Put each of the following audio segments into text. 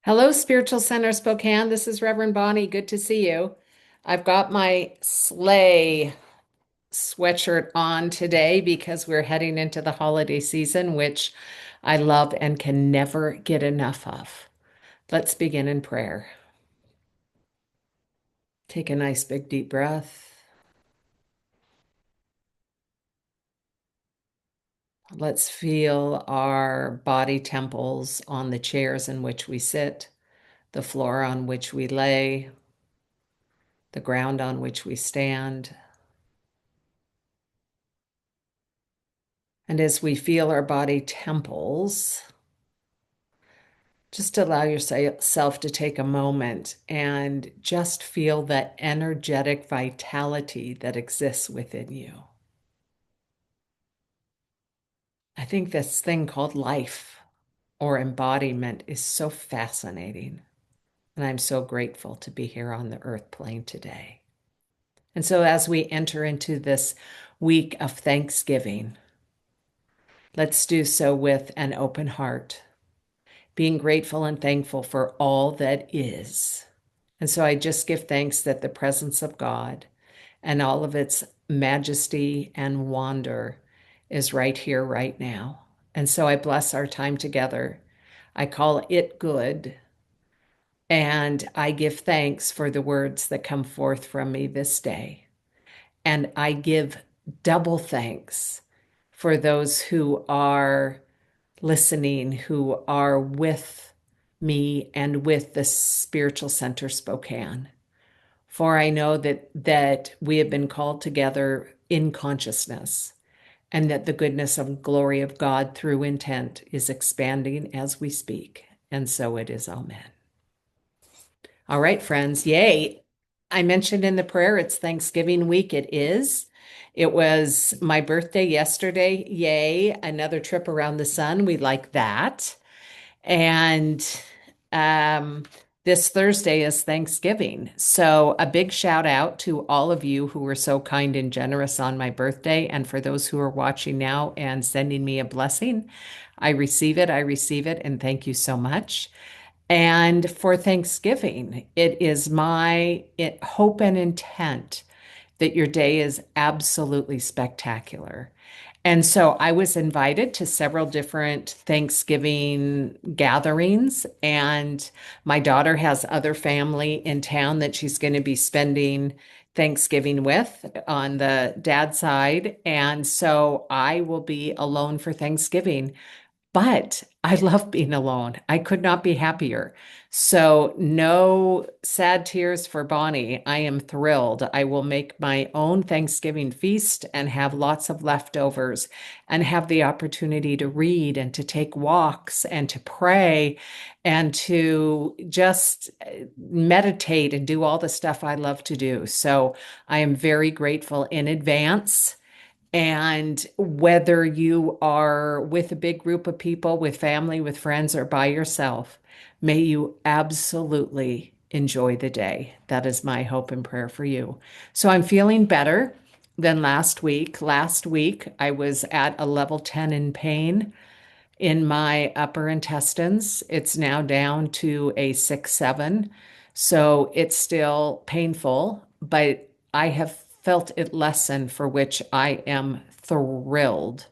Hello, Spiritual Center Spokane. This is Reverend Bonnie. Good to see you. I've got my sleigh sweatshirt on today because we're heading into the holiday season, which I love and can never get enough of. Let's begin in prayer. Take a nice big deep breath. Let's feel our body temples on the chairs in which we sit, the floor on which we lay, the ground on which we stand. And as we feel our body temples, just allow yourself to take a moment and just feel that energetic vitality that exists within you. I think this thing called life or embodiment is so fascinating. And I'm so grateful to be here on the earth plane today. And so, as we enter into this week of Thanksgiving, let's do so with an open heart, being grateful and thankful for all that is. And so I just give thanks that the presence of God and all of its majesty and wonder is right here, right now. And so I bless our time together. I call it good. And I give thanks for the words that come forth from me this day. And I give double thanks for those who are listening, who are with me and with the Spiritual Center Spokane. For I know that we have been called together in consciousness, and that the goodness and glory of God through intent is expanding as we speak. And so it is. Amen. All right, friends. Yay. I mentioned in the prayer it's Thanksgiving week. It is. It was my birthday yesterday. Yay. Another trip around the sun. We like that. And um, this Thursday is Thanksgiving. So, a big shout out to all of you who were so kind and generous on my birthday. And for those who are watching now and sending me a blessing, I receive it. I receive it. And thank you so much. And for Thanksgiving, it is my hope and intent that your day is absolutely spectacular. And so I was invited to several different Thanksgiving gatherings, and my daughter has other family in town that she's going to be spending Thanksgiving with on the dad side. And so I will be alone for Thanksgiving. But I love being alone. I could not be happier. So, no sad tears for Bonnie. I am thrilled. I will make my own Thanksgiving feast and have lots of leftovers and have the opportunity to read and to take walks and to pray and to just meditate and do all the stuff I love to do. So, I am very grateful in advance. And whether you are with a big group of people, with family, with friends, or by yourself, may you absolutely enjoy the day. That is my hope and prayer for you. So I'm feeling better than last week. Last week, I was at a level 10 in pain in my upper intestines. It's now down to a 6-7. So it's still painful, but I have felt it lessen, for which I am thrilled.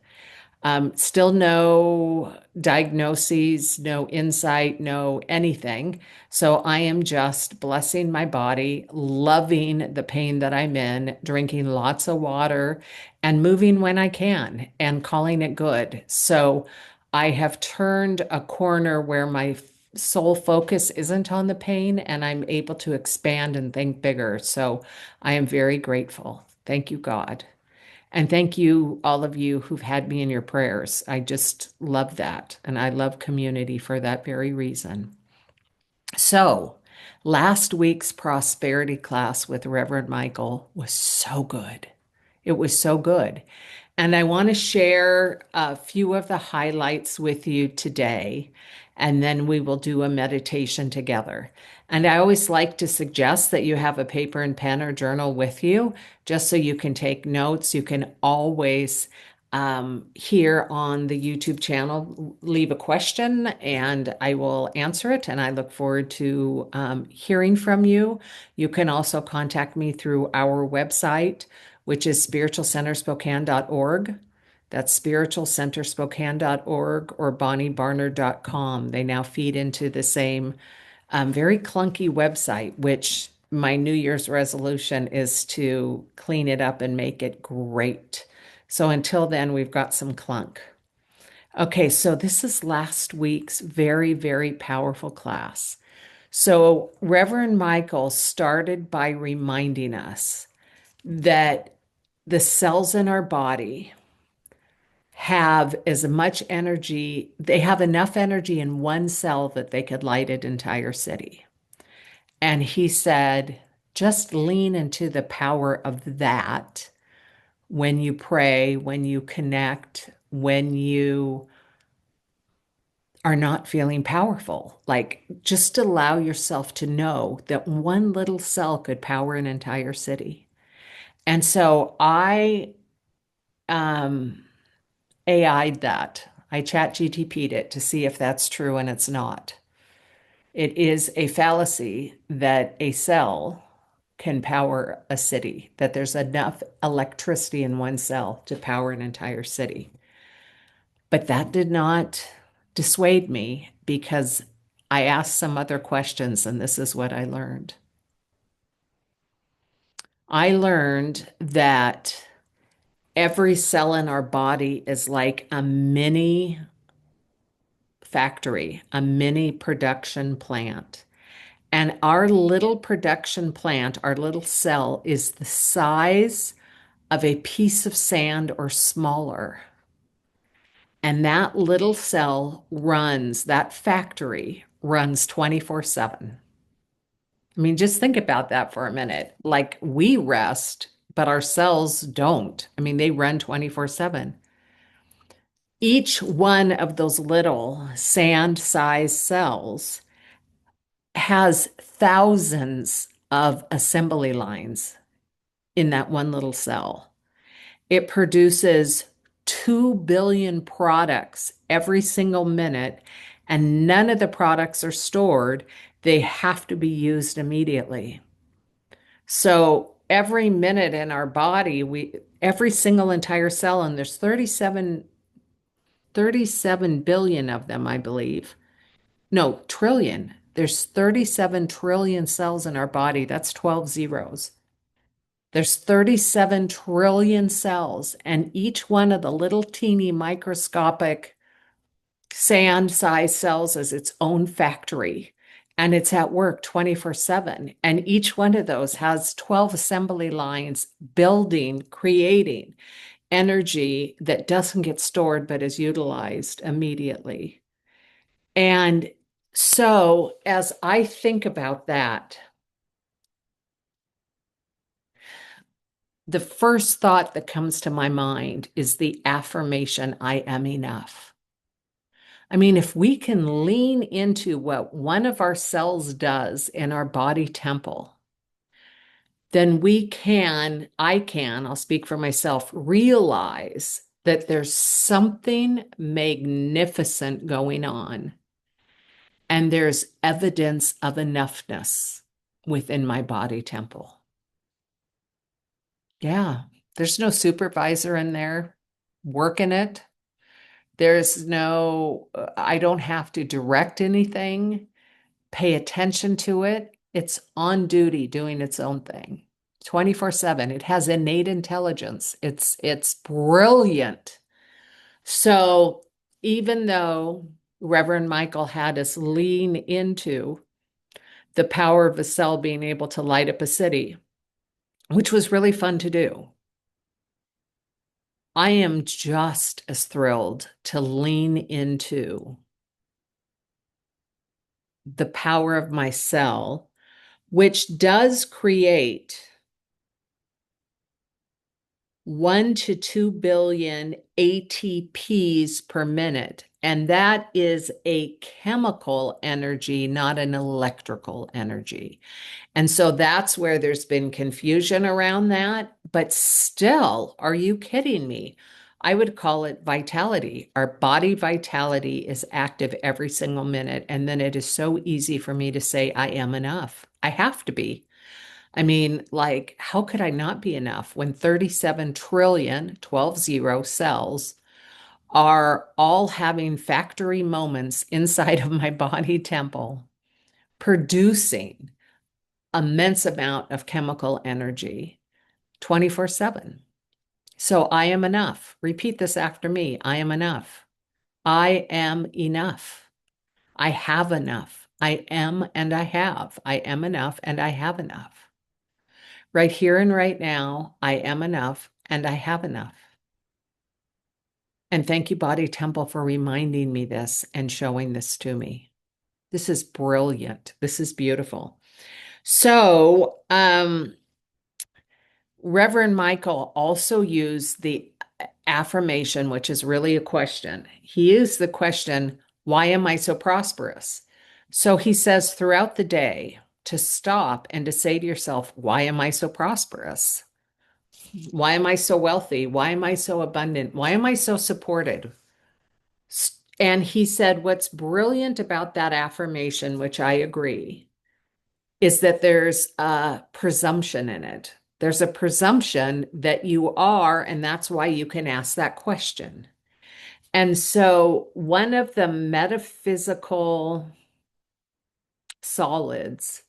Still no diagnoses, no insight, no anything. So I am just blessing my body, loving the pain that I'm in, drinking lots of water, and moving when I can and calling it good. So I have turned a corner where my sole focus isn't on the pain and I'm able to expand and think bigger. So I am very grateful. Thank you, God. And thank you, all of you who've had me in your prayers. I just love that. And I love community for that very reason. So, last week's prosperity class with Reverend Michael was so good. It was so good. And I want to share a few of the highlights with you today, and then we will do a meditation together. And I always like to suggest that you have a paper and pen or journal with you, just so you can take notes. You can always here on the YouTube channel. Leave a question and I will answer it. And I look forward to hearing from you. You can also contact me through our website, which is spiritualcenterspokane.org. That's spiritualcenterspokane.org or bonniebarnard.com. They now feed into the same very clunky website, which my New Year's resolution is to clean it up and make it great. So until then, we've got some clunk. Okay, so this is last week's very, very powerful class. So Reverend Michael started by reminding us that the cells in our body have as much energy, they have enough energy in one cell that they could light an entire city. And he said, just lean into the power of that when you pray, when you connect, when you are not feeling powerful. Like, just allow yourself to know that one little cell could power an entire city. And so I AI'd that. I chat GTP'd it to see if that's true, and it's not. It is a fallacy that a cell can power a city, that there's enough electricity in one cell to power an entire city. But that did not dissuade me because I asked some other questions, and this is what I learned. I learned that every cell in our body is like a mini factory, a mini production plant. And our little production plant, our little cell, is the size of a piece of sand or smaller. And that little cell runs, that factory runs 24/7. I mean, just think about that for a minute. Like we rest, but our cells don't. I mean, they run 24/7. Each one of those little sand-sized cells has thousands of assembly lines in that one little cell. It produces 2 billion products every single minute, and none of the products are stored. They have to be used immediately. So every minute in our body, every single entire cell, and there's 37 billion of them, I believe. No, trillion. There's 37 trillion cells in our body. That's 12 zeros. There's 37 trillion cells, and each one of the little teeny microscopic sand-sized cells is its own factory, and it's at work 24/7. And each one of those has 12 assembly lines building, creating energy that doesn't get stored but is utilized immediately. And so, as I think about that, the first thought that comes to my mind is the affirmation, I am enough. I mean, if we can lean into what one of our cells does in our body temple, then I'll speak for myself, realize that there's something magnificent going on. And there's evidence of enoughness within my body temple. Yeah, there's no supervisor in there working it. I don't have to direct anything, pay attention to it. It's on duty doing its own thing 24/7. It has innate intelligence. It's brilliant. So even though Reverend Michael had us lean into the power of a cell being able to light up a city, which was really fun to do, I am just as thrilled to lean into the power of my cell, which does create 1 to 2 billion ATPs per minute. And that is a chemical energy, not an electrical energy. And so that's where there's been confusion around that. But still, are you kidding me? I would call it vitality. Our body vitality is active every single minute. And then it is so easy for me to say, I am enough. I have to be. I mean, like, how could I not be enough when 37 trillion, 12 zero cells are all having factory moments inside of my body temple, producing immense amount of chemical energy 24/7. So I am enough. Repeat this after me. I am enough. I am enough. I have enough. I am and I have. I am enough and I have enough. Right here and right now, I am enough and I have enough. And thank you, Body Temple, for reminding me this and showing this to me. This is brilliant. This is beautiful. So, Reverend Michael also used the affirmation, which is really a question. He used the question, why am I so prosperous? So he says throughout the day to stop and to say to yourself, why am I so prosperous? Why am I so wealthy? Why am I so abundant? Why am I so supported? And he said, what's brilliant about that affirmation, which I agree, is that there's a presumption in it. There's a presumption that you are, and that's why you can ask that question. And so, one of the metaphysical solids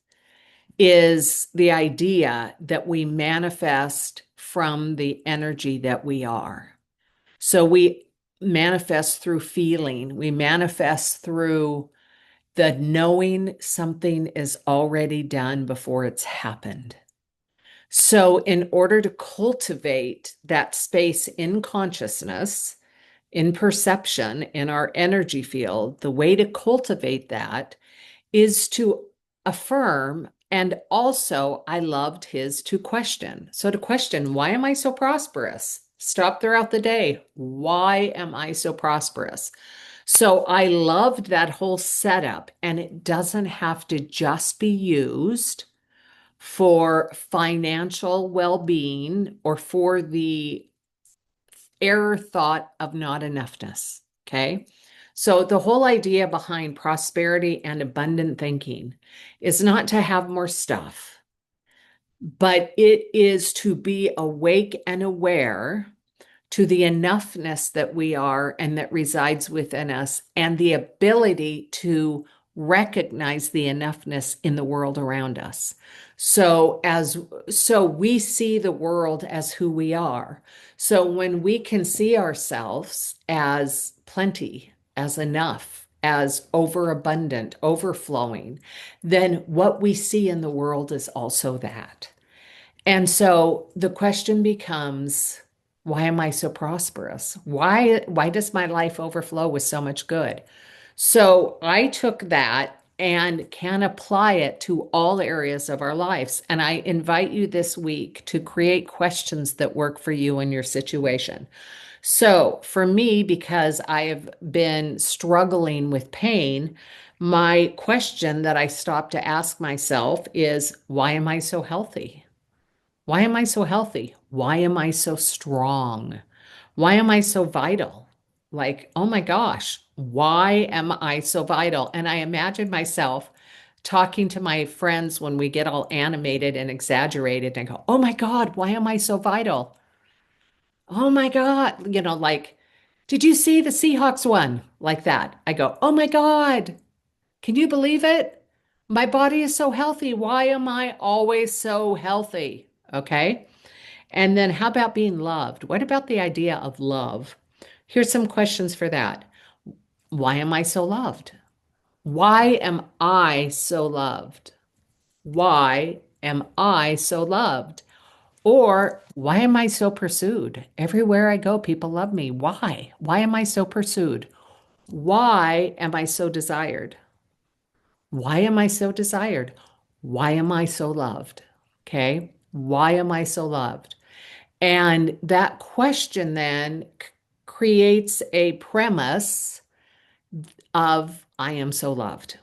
is the idea that we manifest from the energy that we are. So, we manifest through feeling, we manifest through the knowing something is already done before it's happened. So, in order to cultivate that space in consciousness, in perception, in our energy field, the way to cultivate that is to affirm. And also, I loved his to question. So, to question, why am I so prosperous? Stop throughout the day. Why am I so prosperous? So, I loved that whole setup, and it doesn't have to just be used for financial well being or for the error thought of not enoughness. Okay. So, the whole idea behind prosperity and abundant thinking is not to have more stuff, but it is to be awake and aware to the enoughness that we are and that resides within us, and the ability to recognize the enoughness in the world around us. So we see the world as who we are. So when we can see ourselves as plenty, as enough, as overabundant, overflowing, then what we see in the world is also that. And so the question becomes, why am I so prosperous? Why does my life overflow with so much good? So I took that and can apply it to all areas of our lives. And I invite you this week to create questions that work for you in your situation. So for me, because I have been struggling with pain, my question that I stopped to ask myself is, why am I so healthy? Why am I so healthy? Why am I so strong? Why am I so vital? Like, oh my gosh, why am I so vital? And I imagine myself talking to my friends when we get all animated and exaggerated and go, oh my God, why am I so vital? Oh my God, like, did you see the Seahawks won? Like that. I go, oh my God, can you believe it? My body is so healthy. Why am I always so healthy? Okay. And then how about being loved? What about the idea of love? Here's some questions for that. Why am I so loved? Why am I so loved? Why am I so loved? Or why am I so pursued? Everywhere I go, people love me. Why? Why am I so pursued? Why am I so desired? Why am I so desired? Why am I so loved? Okay. Why am I so loved? And that question then creates a premise of I am so loved.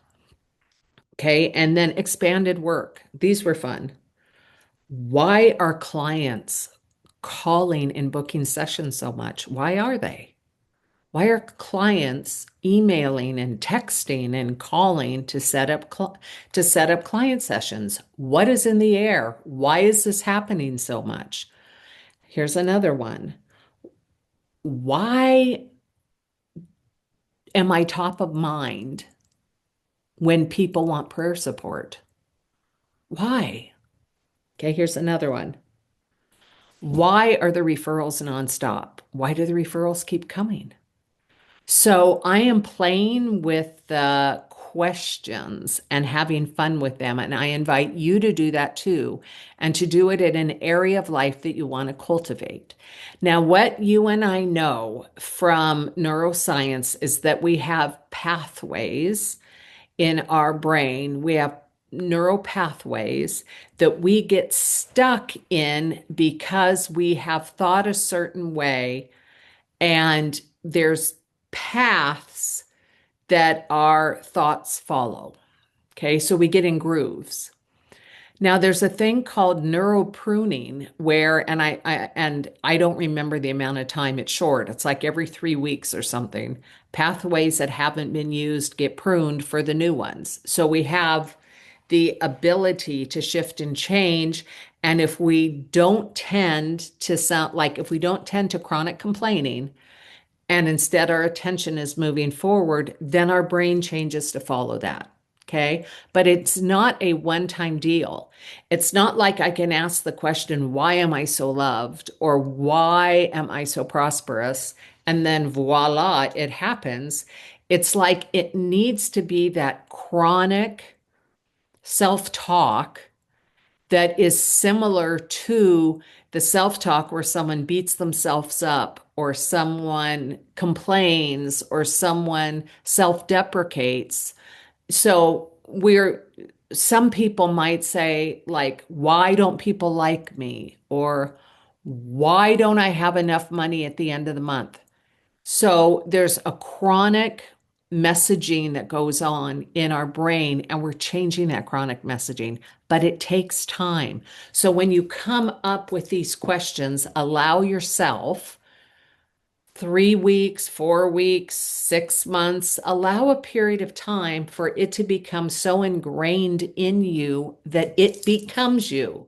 Okay. And then expanded work. These were fun. Why are clients calling and booking sessions so much? Why are they? Why are clients emailing and texting and calling to set up client sessions? What is in the air? Why is this happening so much? Here's another one. Why am I top of mind when people want prayer support? Why? Okay, here's another one. Why are the referrals nonstop? Why do the referrals keep coming? So I am playing with the questions and having fun with them. And I invite you to do that too, and to do it in an area of life that you want to cultivate. Now, what you and I know from neuroscience is that we have pathways in our brain. We have neural pathways that we get stuck in because we have thought a certain way, and there's paths that our thoughts follow. Okay, so we get in grooves. Now there's a thing called neuropruning where, and I don't remember the amount of time. It's short. It's like every 3 weeks or something. Pathways that haven't been used get pruned for the new ones. So we have the ability to shift and change. And if we don't tend to sound like if we don't tend to chronic complaining, and instead our attention is moving forward, then our brain changes to follow that. Okay. But it's not a one time deal. It's not like I can ask the question, why am I so loved? Or why am I so prosperous? And then voila, it happens. It's like it needs to be that chronic self talk that is similar to the self talk where someone beats themselves up or someone complains or someone self deprecates. So some people might say, like, why don't people like me? Or why don't I have enough money at the end of the month? So there's a chronic messaging that goes on in our brain, and we're changing that chronic messaging, but it takes time. So when you come up with these questions, allow yourself 3 weeks, 4 weeks, 6 months, allow a period of time for it to become so ingrained in you that it becomes you.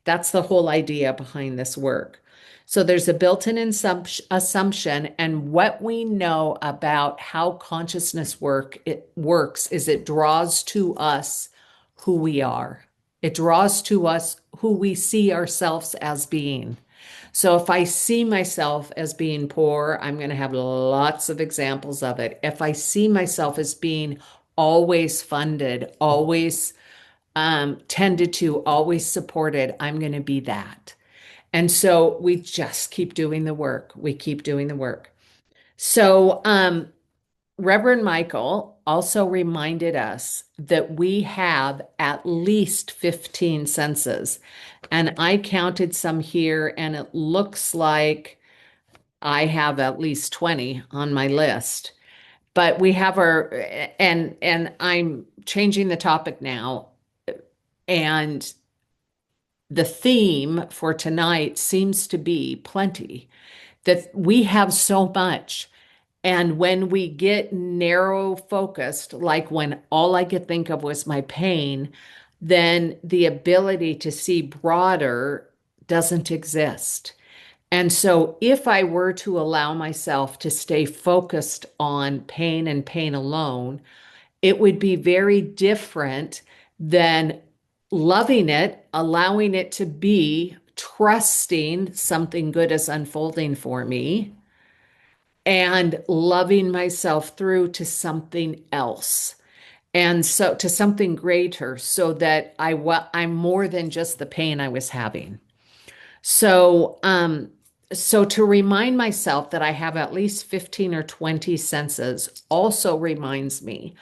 That's the whole idea behind this work. So there's a built-in assumption, and what we know about how consciousness it works is it draws to us who we are. It draws to us who we see ourselves as being. So if I see myself as being poor, I'm going to have lots of examples of it. If I see myself as being always funded, always tended to, always supported, I'm going to be that. And so we just keep doing the work. We keep doing the work. So Reverend Michael also reminded us that we have at least 15 senses. And I counted some here, and it looks like I have at least 20 on my list. But we have and I'm changing the topic now. And the theme for tonight seems to be plenty, that we have so much. And when we get narrow focused, like when all I could think of was my pain, then the ability to see broader doesn't exist. And so if I were to allow myself to stay focused on pain and pain alone, it would be very different than loving it, allowing it to be, trusting something good is unfolding for me, and loving myself through to something else. And so to something greater, so that I'm more than just the pain I was having. So, so to remind myself that I have at least 15 or 20 senses also reminds me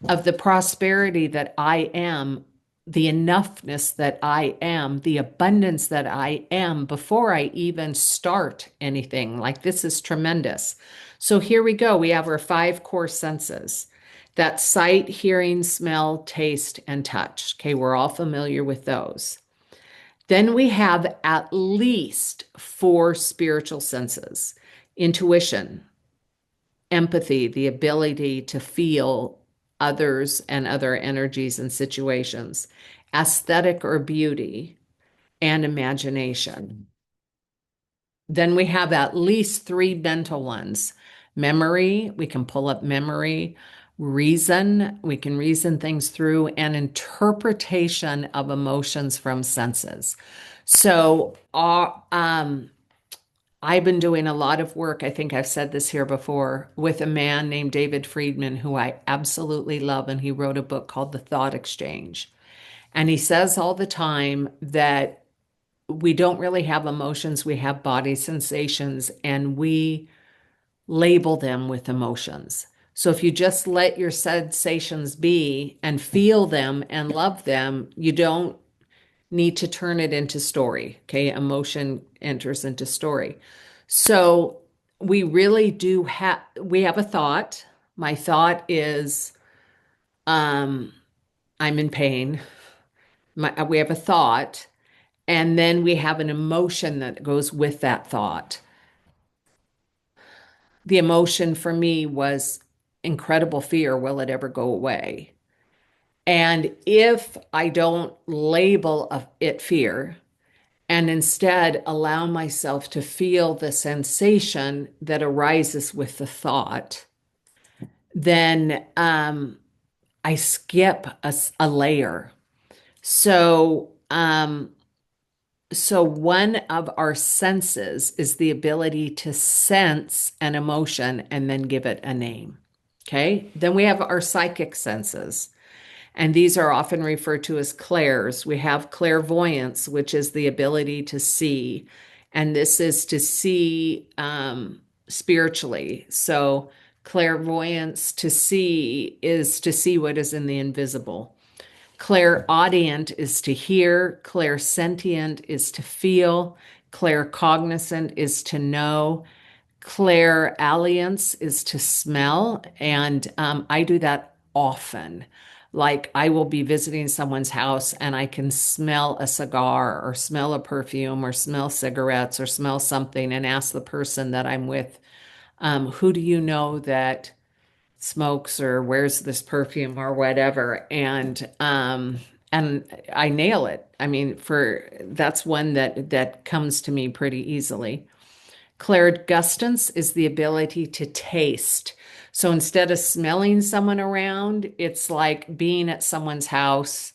of the prosperity that I am, the enoughness that I am, the abundance that I am before I even start anything. Like, this is tremendous. So here we go. We have our 5 core senses. That's sight, hearing, smell, taste, and touch. Okay, we're all familiar with those. Then we have at least four spiritual senses: intuition, empathy, the ability to feel others and other energies and situations, aesthetic or beauty, and imagination. Then we have at least three mental ones: memory, we can pull up memory; reason, we can reason things through; and interpretation of emotions from senses. So, I've been doing a lot of work, I think I've said this here before, with a man named David Friedman, who I absolutely love, and he wrote a book called The Thought Exchange. And he says all the time that we don't really have emotions, we have body sensations, and we label them with emotions. So if you just let your sensations be and feel them and love them, you don't need to turn it into story. Okay, emotion enters into story. So we have a thought. My thought is, um, I'm in pain. We have a thought, and then we have an emotion that goes with that thought. The emotion for me was incredible fear. Will it ever go away? And if I don't label it fear, and instead allow myself to feel the sensation that arises with the thought, then I skip a layer. So, so one of our senses is the ability to sense an emotion and then give it a name. Okay. Then we have our psychic senses. And these are often referred to as clairs. We have clairvoyance, which is the ability to see. And this is to see spiritually. So, clairvoyance to see is to see what is in the invisible. Clairaudient is to hear. Clairsentient is to feel. Claircognizant is to know. Clairalliance is to smell, and I do that often. Like I will be visiting someone's house and I can smell a cigar or smell a perfume or smell cigarettes or smell something and ask the person that I'm with, who do you know that smokes or wears this perfume or whatever? And I nail it. I mean, for that's one that comes to me pretty easily. Clairgustance is the ability to taste. So instead of smelling someone around, it's like being at someone's house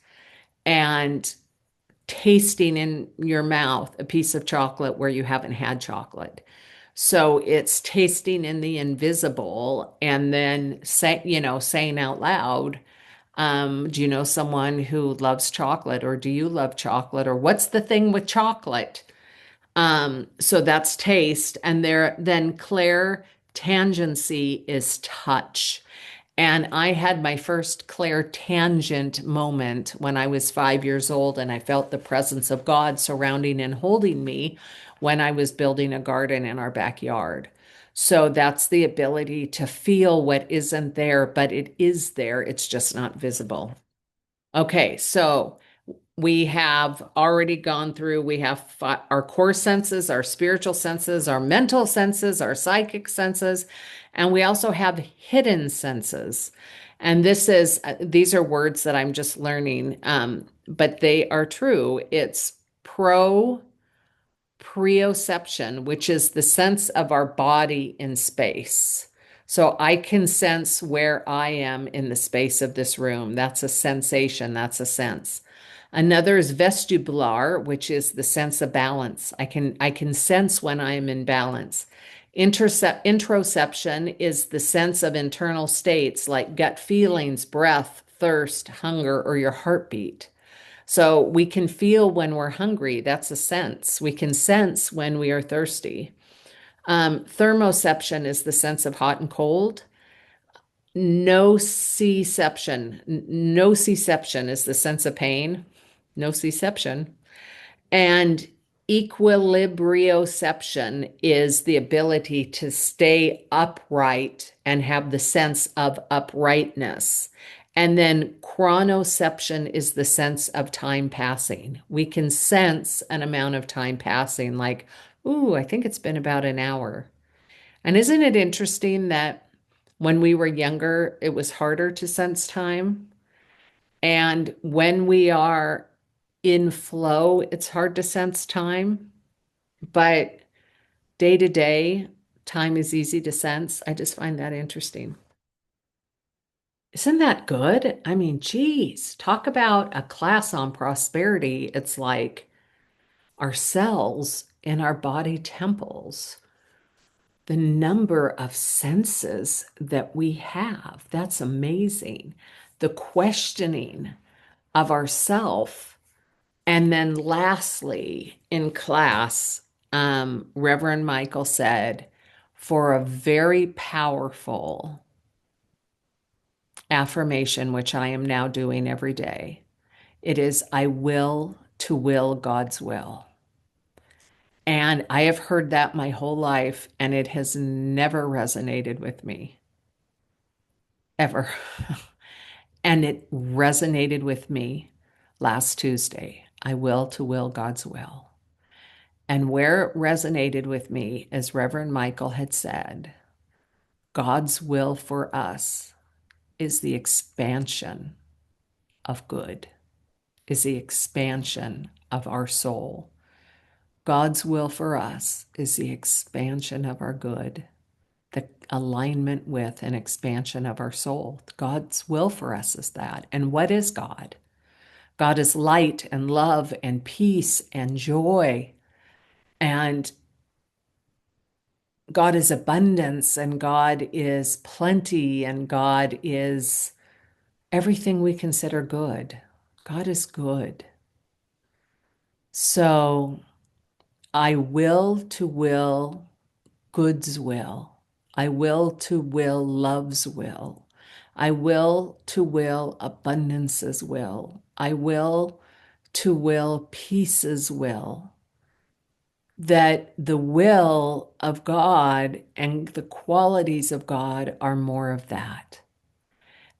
and tasting in your mouth a piece of chocolate where you haven't had chocolate. So it's tasting in the invisible and then saying out loud, do you know someone who loves chocolate, or do you love chocolate, or what's the thing with chocolate? So that's taste. And then clair tangency is touch. And I had my first clair tangent moment when I was 5 years old, and I felt the presence of God surrounding and holding me when I was building a garden in our backyard. So that's the ability to feel what isn't there, but it is there. It's just not visible. Okay, so we have already gone through, we have our core senses, our spiritual senses, our mental senses, our psychic senses, and we also have hidden senses. And these are words that I'm just learning, but they are true. It's proprioception, which is the sense of our body in space. So I can sense where I am in the space of this room. That's a sensation, that's a sense. Another is vestibular, which is the sense of balance. I can sense when I am in balance. Interoception is the sense of internal states like gut feelings, breath, thirst, hunger, or your heartbeat. So we can feel when we're hungry. That's a sense. We can sense when we are thirsty. Thermoception is the sense of hot and cold. Nociception. Nociception is the sense of pain. Nociception. And equilibrioception is the ability to stay upright and have the sense of uprightness. And then chronoception is the sense of time passing. We can sense an amount of time passing, like, ooh, I think it's been about an hour. And isn't it interesting that when we were younger, it was harder to sense time? And when we are in flow, it's hard to sense time. But day to day, time is easy to sense. I just find that interesting. Isn't that good? I mean, geez, talk about a class on prosperity. It's like our cells in our body temples, the number of senses that we have. That's amazing. The questioning of ourself. And then lastly, in class, Reverend Michael said, for a very powerful affirmation, which I am now doing every day, it is, I will to will God's will. And I have heard that my whole life, and it has never resonated with me, ever. And it resonated with me last Tuesday. I will to will God's will. And where it resonated with me, as Reverend Michael had said, God's will for us is the expansion of good, is the expansion of our soul. God's will for us is the expansion of our good, the alignment with and expansion of our soul. God's will for us is that. And what is God? God is light and love and peace and joy. And God is abundance and God is plenty and God is everything we consider good. God is good. So I will to will Good's will. I will to will love's will. I will to will abundance's will. I will to will peace's will. That the will of God and the qualities of God are more of that.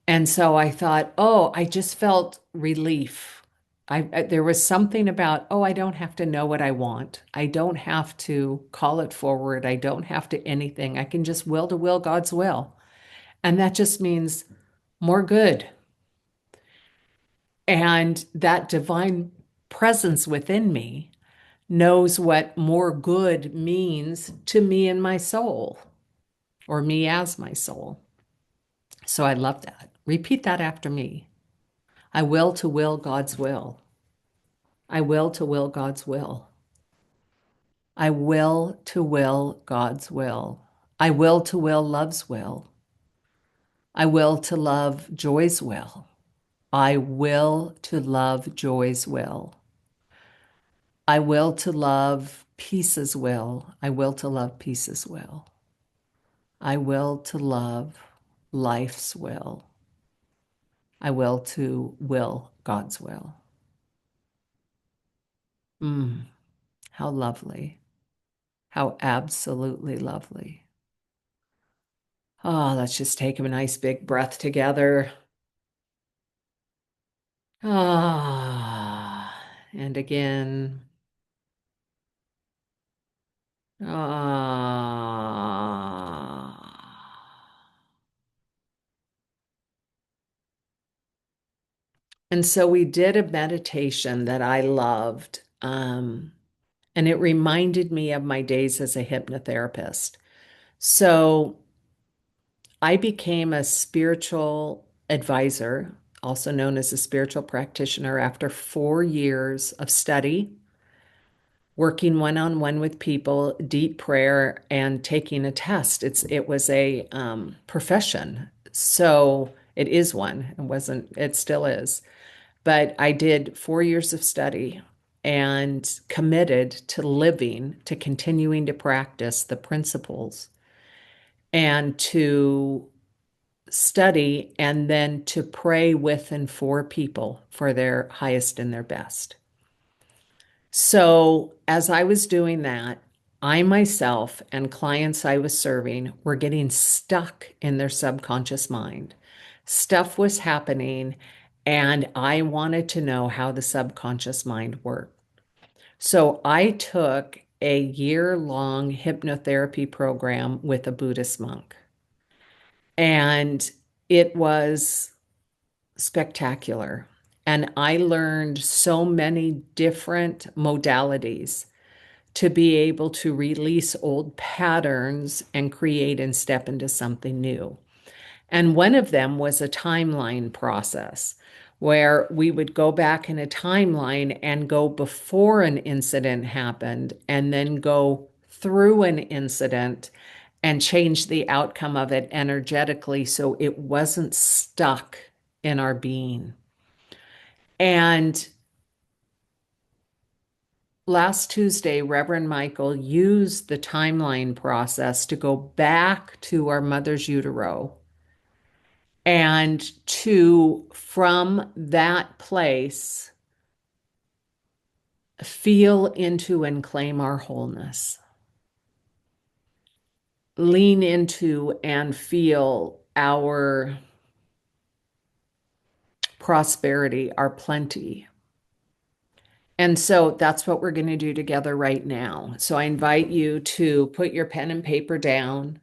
And so I thought, oh, I just felt relief. There was something about, oh, I don't have to know what I want. I don't have to call it forward. I don't have to anything. I can just will to will God's will. And that just means more good. And that divine presence within me knows what more good means to me and my soul, or me as my soul. So I love that. Repeat that after me. I will to will God's will. I will to will God's will. I will to will God's will. I will to will love's will. I will to love joy's will. I will to love joy's will. I will to love peace's will. I will to love peace's will. I will to love life's will. I will to will God's will. Mm, how lovely. How absolutely lovely. Oh, let's just take a nice big breath together. Ah, and again. Ah. And so we did a meditation that I loved. And it reminded me of my days as a hypnotherapist. So I became a spiritual advisor, also known as a spiritual practitioner, after 4 years of study, working one-on-one with people, deep prayer, and taking a test. It was a profession. So it is one. It wasn't, it still is. But I did 4 years of study and committed to living, to continuing to practice the principles and to study and then to pray with and for people for their highest and their best. So, as I was doing that, I myself and clients I was serving were getting stuck in their subconscious mind. Stuff was happening, and I wanted to know how the subconscious mind worked. So I took a year-long hypnotherapy program with a Buddhist monk, and it was spectacular. And I learned so many different modalities to be able to release old patterns and create and step into something new. And one of them was a timeline process where we would go back in a timeline and go before an incident happened and then go through an incident and change the outcome of it energetically so it wasn't stuck in our being. And last Tuesday, Reverend Michael used the timeline process to go back to our mother's utero and to, from that place, feel into and claim our wholeness, lean into and feel our prosperity, our plenty. And so that's what we're going to do together right now. So I invite you to put your pen and paper down,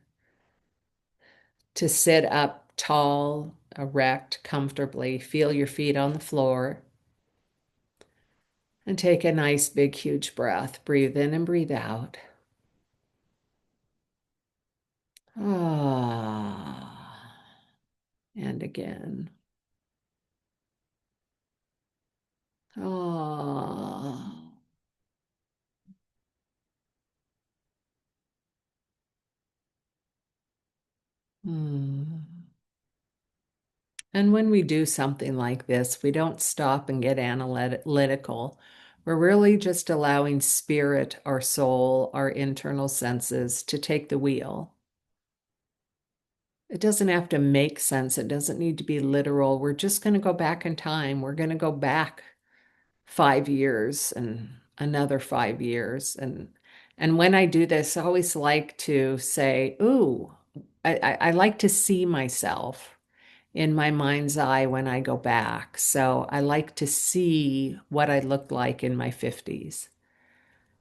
to sit up tall, erect, comfortably, feel your feet on the floor, and take a nice, big, huge breath. Breathe in and breathe out. Ah, and again. Ah. Hmm. And when we do something like this, we don't stop and get analytical. We're really just allowing spirit, our soul, our internal senses to take the wheel. It doesn't have to make sense. It doesn't need to be literal. We're just going to go back in time. We're going to go back 5 years and another 5 years. And when I do this, I always like to say, ooh, I like to see myself in my mind's eye when I go back. So I like to see what I looked like in my 50s.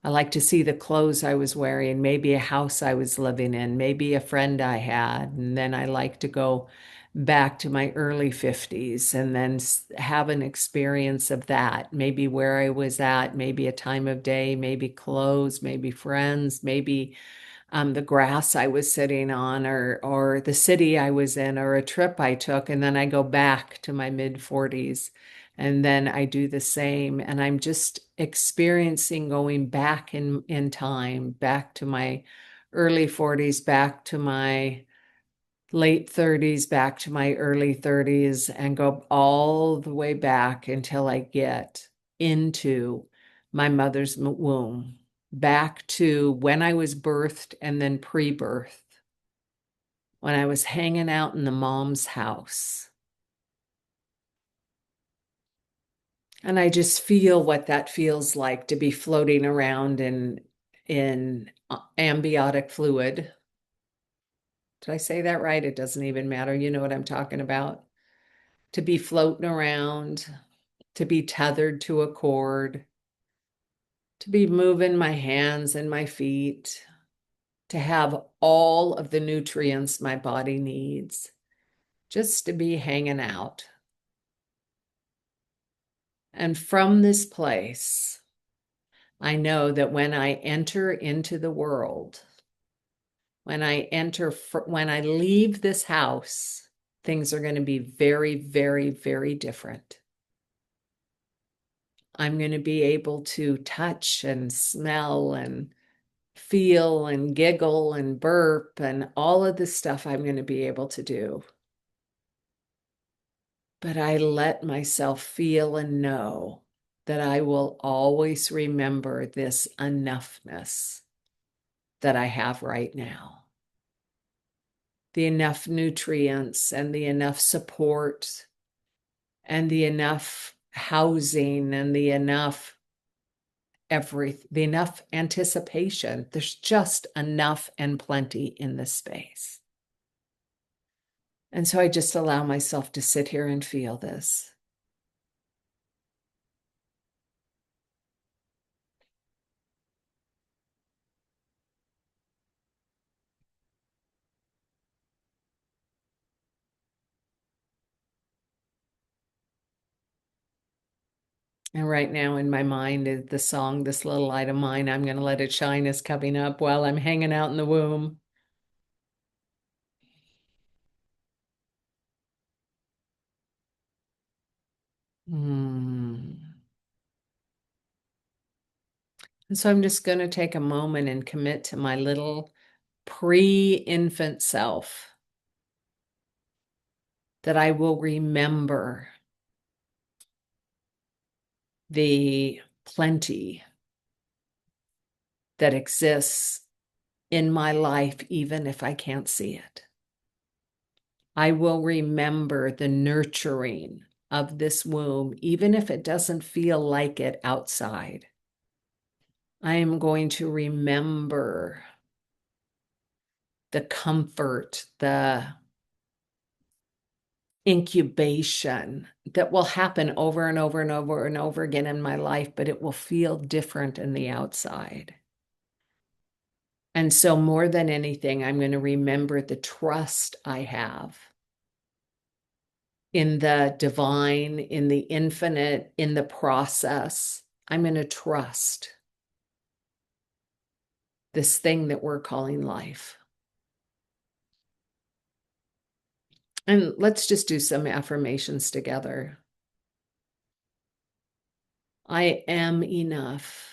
I like to see the clothes I was wearing, maybe a house I was living in, maybe a friend I had. And then I like to go back to my early 50s and then have an experience of that, maybe where I was at, maybe a time of day, maybe clothes, maybe friends, maybe the grass I was sitting on, or the city I was in, or a trip I took, and then I go back to my mid 40s, and then I do the same, and I'm just experiencing going back in time, back to my early 40s, back to my late 30s, back to my early 30s, and go all the way back until I get into my mother's womb, back to when I was birthed and then pre-birth, when I was hanging out in the mom's house. And I just feel what that feels like to be floating around in amniotic fluid. Did I say that right? It doesn't even matter. You know what I'm talking about. To be floating around, to be tethered to a cord, to be moving my hands and my feet, to have all of the nutrients my body needs, just to be hanging out. And from this place, I know that when I enter into the world, when I leave this house, things are going to be very, very, very different. I'm going to be able to touch and smell and feel and giggle and burp and all of this stuff I'm going to be able to do. But I let myself feel and know that I will always remember this enoughness that I have right now. The enough nutrients and the enough support and the enough housing and the enough the enough anticipation. There's just enough and plenty in this space. And so I just allow myself to sit here and feel this. And right now in my mind is the song, This Little Light of Mine, I'm going to Let It Shine, is coming up while I'm hanging out in the womb. Hmm. And so I'm just going to take a moment and commit to my little pre-infant self that I will remember the plenty that exists in my life, even if I can't see it. I will remember the nurturing of this womb, even if it doesn't feel like it outside. I am going to remember the comfort, the incubation that will happen over and over and over and over again in my life, but it will feel different in the outside. And so, more than anything, I'm going to remember the trust I have in the divine, in the infinite, in the process. I'm going to trust this thing that we're calling life. And let's just do some affirmations together. I am enough.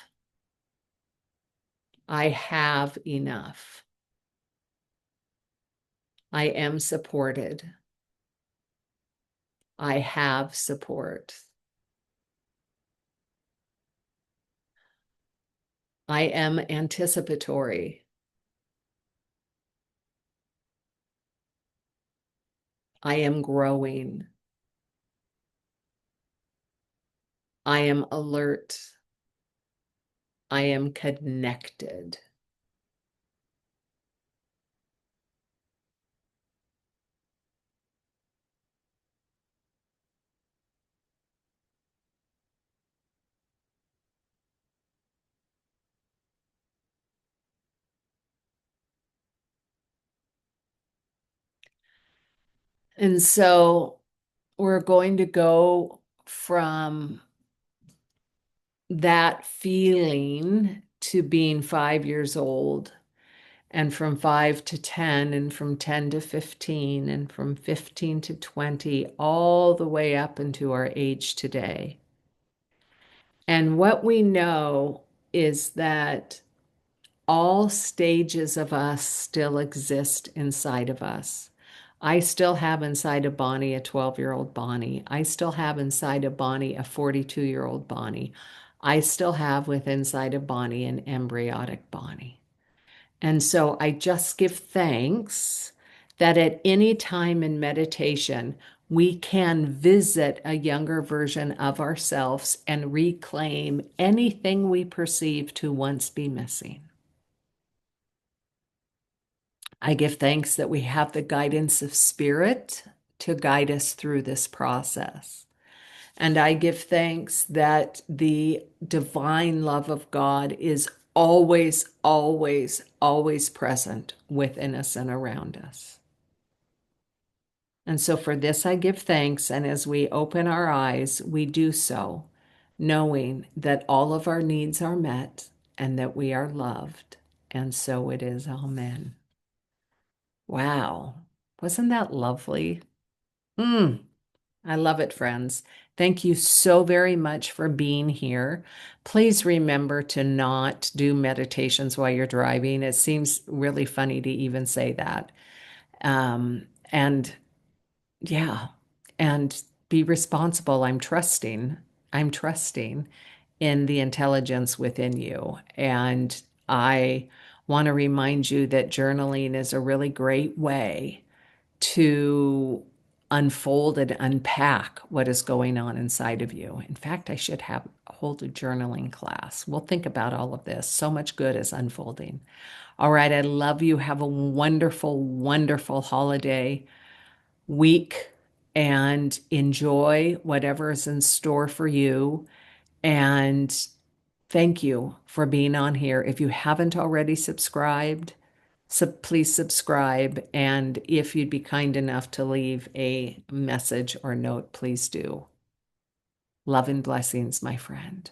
I have enough. I am supported. I have support. I am anticipatory. I am growing. I am alert. I am connected. And so we're going to go from that feeling to being 5 years old, and from 5 to 10, and from 10 to 15, and from 15 to 20, all the way up into our age today. And what we know is that all stages of us still exist inside of us. I still have inside of Bonnie a 12-year-old Bonnie. I still have inside of Bonnie a 42-year-old Bonnie. I still have with inside of Bonnie an embryonic Bonnie. And so I just give thanks that at any time in meditation, we can visit a younger version of ourselves and reclaim anything we perceive to once be missing. I give thanks that we have the guidance of spirit to guide us through this process. And I give thanks that the divine love of God is always, always, always present within us and around us. And so for this, I give thanks. And as we open our eyes, we do so, knowing that all of our needs are met and that we are loved. And so it is. Amen. Wow. Wasn't that lovely? Mm, I love it, friends. Thank you so very much for being here. Please remember to not do meditations while you're driving. It seems really funny to even say that. And yeah, and be responsible. I'm trusting in the intelligence within you. And I want to remind you that journaling is a really great way to unfold and unpack what is going on inside of you. In fact, I should hold a journaling class. We'll think about all of this. So much good is unfolding. All right, I love you. Have a wonderful, wonderful holiday. week and enjoy whatever is in store for you. And thank you for being on here. If you haven't already subscribed, please subscribe. And if you'd be kind enough to leave a message or note, please do. Love and blessings, my friend.